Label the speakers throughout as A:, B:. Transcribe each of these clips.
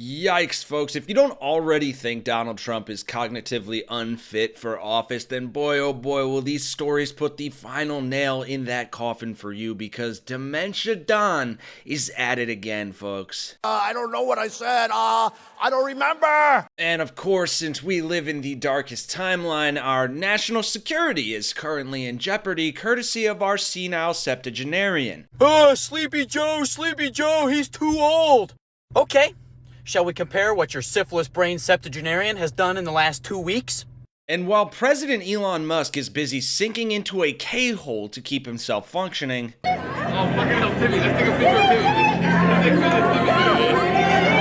A: Yikes, folks. If you don't already think Donald Trump is cognitively unfit for office, then boy, oh boy, will these stories put the final nail in that coffin for you, because Dementia Don is at it again, folks.
B: I don't know what I said. I don't remember.
A: And of course, since we live in the darkest timeline, our national security is currently in jeopardy, courtesy of our senile septuagenarian.
C: Sleepy Joe, he's too old. Okay. Shall we compare what your syphilis-brained septuagenarian has done in the last 2 weeks?
A: And while President Elon Musk is busy sinking into a K-hole to keep himself functioning,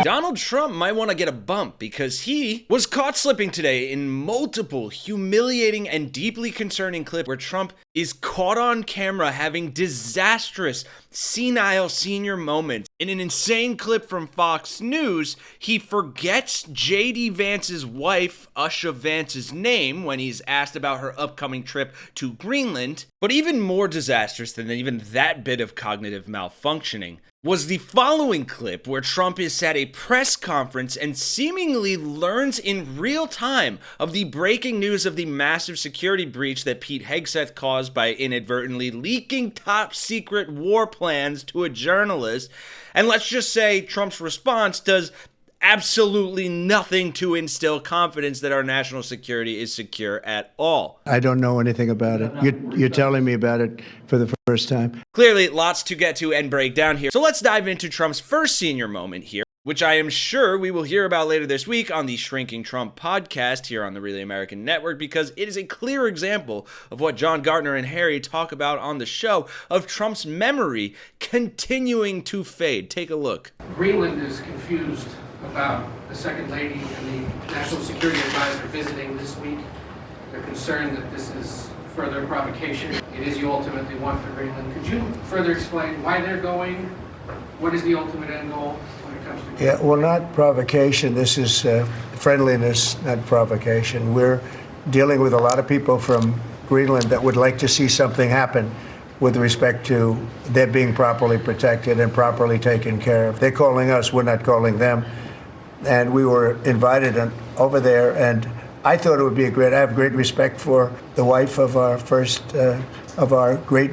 A: Donald Trump might want to get a bump, because he was caught slipping today in multiple humiliating and deeply concerning clips where Trump is caught on camera having disastrous, senile senior moments. In an insane clip from Fox News, he forgets J.D. Vance's wife, Usha Vance's name, when he's asked about her upcoming trip to Greenland. But even more disastrous than even that bit of cognitive malfunctioning was the following clip, where Trump is at a press conference and seemingly learns in real time of the breaking news of the massive security breach that Pete Hegseth caused by inadvertently leaking top secret war plans to a journalist. And let's just say Trump's response does absolutely nothing to instill confidence that our national security is secure at all.
D: I don't know anything about it. You're telling me about it for the first time.
A: Clearly, lots to get to and break down here. So let's dive into Trump's first senior moment here, which I am sure we will hear about later this week on the Shrinking Trump podcast here on the Really American Network, because it is a clear example of what John Gardner and Harry talk about on the show, of Trump's memory continuing to fade. Take a look.
E: Greenland is confused about the Second Lady and the National Security Advisor visiting this week. They're concerned that this is further provocation. It is you ultimately want for Greenland. Could you further explain why they're going? What is the ultimate end goal when it comes to Greenland?
D: Yeah, well, not provocation. This is friendliness, not provocation. We're dealing with a lot of people from Greenland that would like to see something happen with respect to their being properly protected and properly taken care of. They're calling us, we're not calling them. And we were invited over there, and I thought it would be I have great respect for the wife of our of our great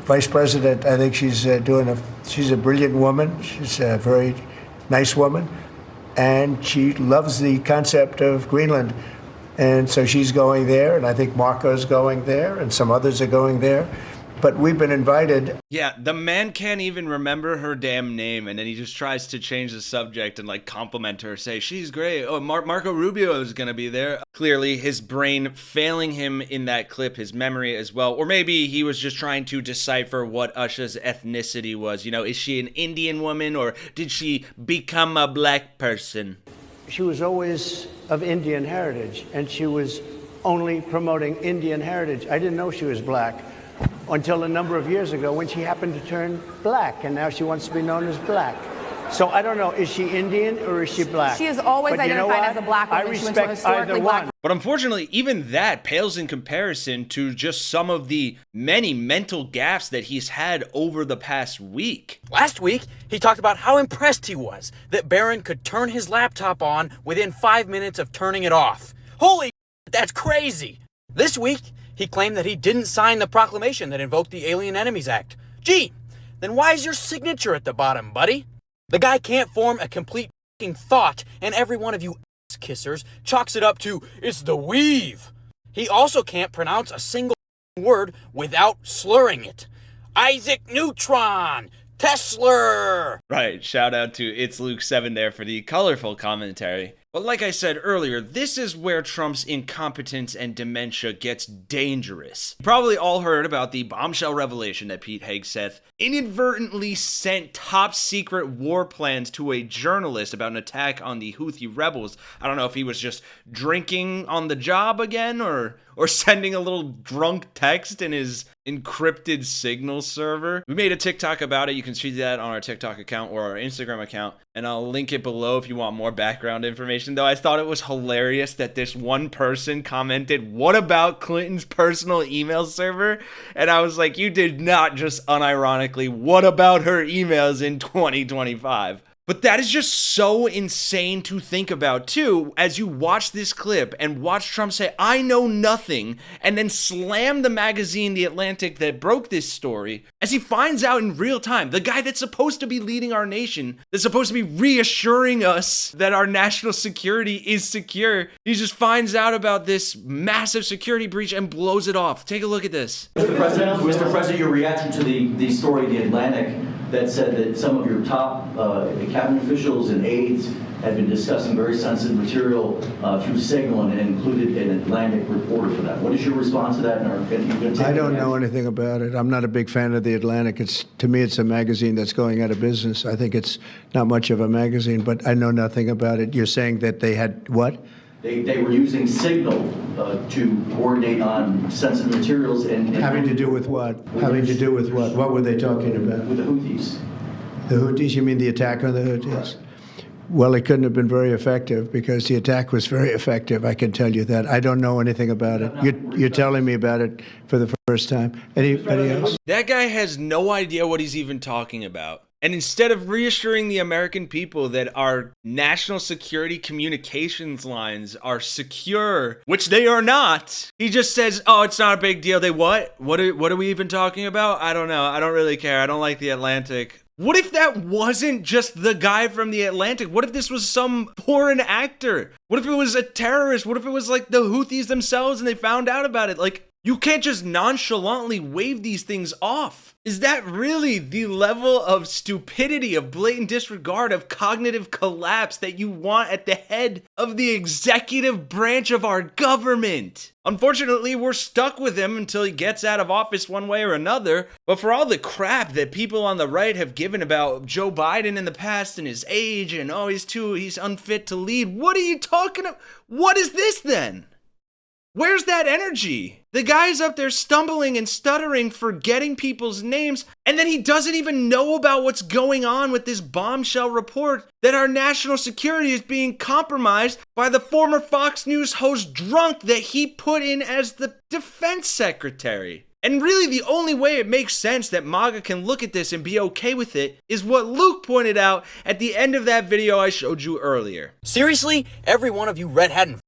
D: vice president. I think she's a brilliant woman. She's a very nice woman, and she loves the concept of Greenland. And so she's going there, and I think Marco's going there, and some others are going there. But we've been invited.
A: Yeah, the man can't even remember her damn name, and then he just tries to change the subject and compliment her, say she's great. Oh, Marco Rubio is gonna be there. Clearly, his brain failing him in that clip, his memory as well. Or maybe he was just trying to decipher what Usha's ethnicity was. You know, is she an Indian woman, or did she become a black person?
D: She was always of Indian heritage, and she was only promoting Indian heritage. I didn't know she was black until a number of years ago, when she happened to turn black, and now she wants to be known as black. So I don't know, is she Indian or is she black?
F: She is always identified as a black woman.
D: I respect either one.
A: But unfortunately, even that pales in comparison to just some of the many mental gaffes that he's had over the past week.
C: Last week, he talked about how impressed he was that Barron could turn his laptop on within 5 minutes of turning it off. Holy, that's crazy. This week, he claimed that he didn't sign the proclamation that invoked the Alien Enemies Act. Gee, then why is your signature at the bottom, buddy? The guy can't form a complete f***ing thought, and every one of you ass-kissers chalks it up to, it's the weave. He also can't pronounce a single word without slurring it. Isaac Neutron! Tesla!
A: Right, shout out to It's Luke 7 there for the colorful commentary. But like I said earlier, this is where Trump's incompetence and dementia gets dangerous. You probably all heard about the bombshell revelation that Pete Hegseth inadvertently sent top secret war plans to a journalist about an attack on the Houthi rebels. I don't know if he was just drinking on the job again, or sending a little drunk text in his encrypted Signal server. We made a TikTok about it. You can see that on our TikTok account or our Instagram account, and I'll link it below if you want more background information. Though I thought it was hilarious that this one person commented, "What about Clinton's personal email server?" And I was like, you did not just unironically, what about her emails in 2025? But that is just so insane to think about, too, as you watch this clip and watch Trump say, I know nothing, and then slam the magazine, The Atlantic, that broke this story, as he finds out in real time, the guy that's supposed to be leading our nation, that's supposed to be reassuring us that our national security is secure, he just finds out about this massive security breach and blows it off. Take a look at this.
G: Mr. President, your reaction to the story in The Atlantic that said that some of your top cabinet officials and aides had been discussing very sensitive material through Signal and included an Atlantic reporter for that. What is your response to that?
D: I don't know anything about it. I'm not a big fan of The Atlantic. To me, it's a magazine that's going out of business. I think it's not much of a magazine, but I know nothing about it. You're saying that they had what?
G: They were using Signal to coordinate on sensitive materials and
D: having to do with what? Having to do with what? What were they talking about?
G: With the Houthis.
D: The Houthis? You mean the attack on the Houthis? Right. Well, it couldn't have been very effective because the attack was very effective. I can tell you that. I don't know anything about it. You're telling me about it for the first time. Anybody else?
A: That guy has no idea what he's even talking about. And instead of reassuring the American people that our national security communications lines are secure, which they are not, he just says, oh, it's not a big deal. They what? What are we even talking about? I don't know. I don't really care. I don't like The Atlantic. What if that wasn't just the guy from The Atlantic? What if this was some foreign actor? What if it was a terrorist? What if it was like the Houthis themselves and they found out about it? Like, you can't just nonchalantly wave these things off. Is that really the level of stupidity, of blatant disregard, of cognitive collapse that you want at the head of the executive branch of our government? Unfortunately, we're stuck with him until he gets out of office one way or another. But for all the crap that people on the right have given about Joe Biden in the past and his age and oh, he's unfit to lead, what are you talking about? What is this then? Where's that energy? The guy's up there stumbling and stuttering, forgetting people's names, and then he doesn't even know about what's going on with this bombshell report that our national security is being compromised by the former Fox News host drunk that he put in as the defense secretary. And really the only way it makes sense that MAGA can look at this and be okay with it is what Luke pointed out at the end of that video I showed you earlier.
C: Seriously, every one of you red hat and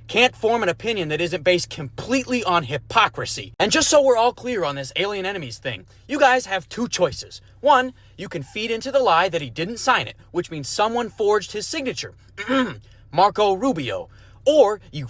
C: can't form an opinion that isn't based completely on hypocrisy. And just so we're all clear on this alien enemies thing, you guys have two choices. One, you can feed into the lie that he didn't sign it, which means someone forged his signature. Marco Rubio. Or you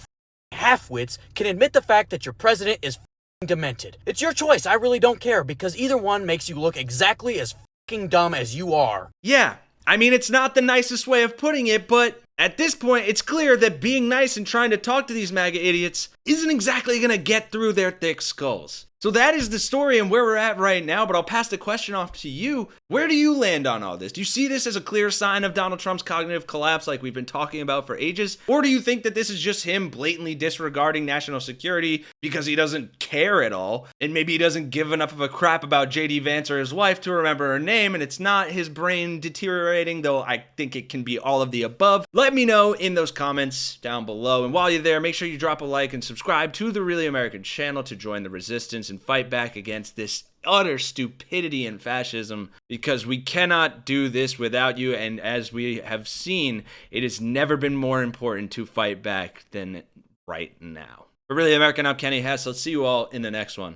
C: half-wits can admit the fact that your president is demented. It's your choice. I really don't care because either one makes you look exactly as dumb as you are.
A: Yeah, I mean, it's not the nicest way of putting it, but at this point, it's clear that being nice and trying to talk to these MAGA idiots isn't exactly going to get through their thick skulls. So that is the story and where we're at right now, but I'll pass the question off to you. Where do you land on all this? Do you see this as a clear sign of Donald Trump's cognitive collapse like we've been talking about for ages? Or do you think that this is just him blatantly disregarding national security because he doesn't care at all? And maybe he doesn't give enough of a crap about JD Vance or his wife to remember her name, and it's not his brain deteriorating, though I think it can be all of the above. Let me know in those comments down below. And while you're there, make sure you drop a like and subscribe to the Really American channel to join the resistance and fight back against this utter stupidity and fascism, because we cannot do this without you. And as we have seen, it has never been more important to fight back than right now. For Really American, I'm Kenny Hesse. Let's see you all in the next one.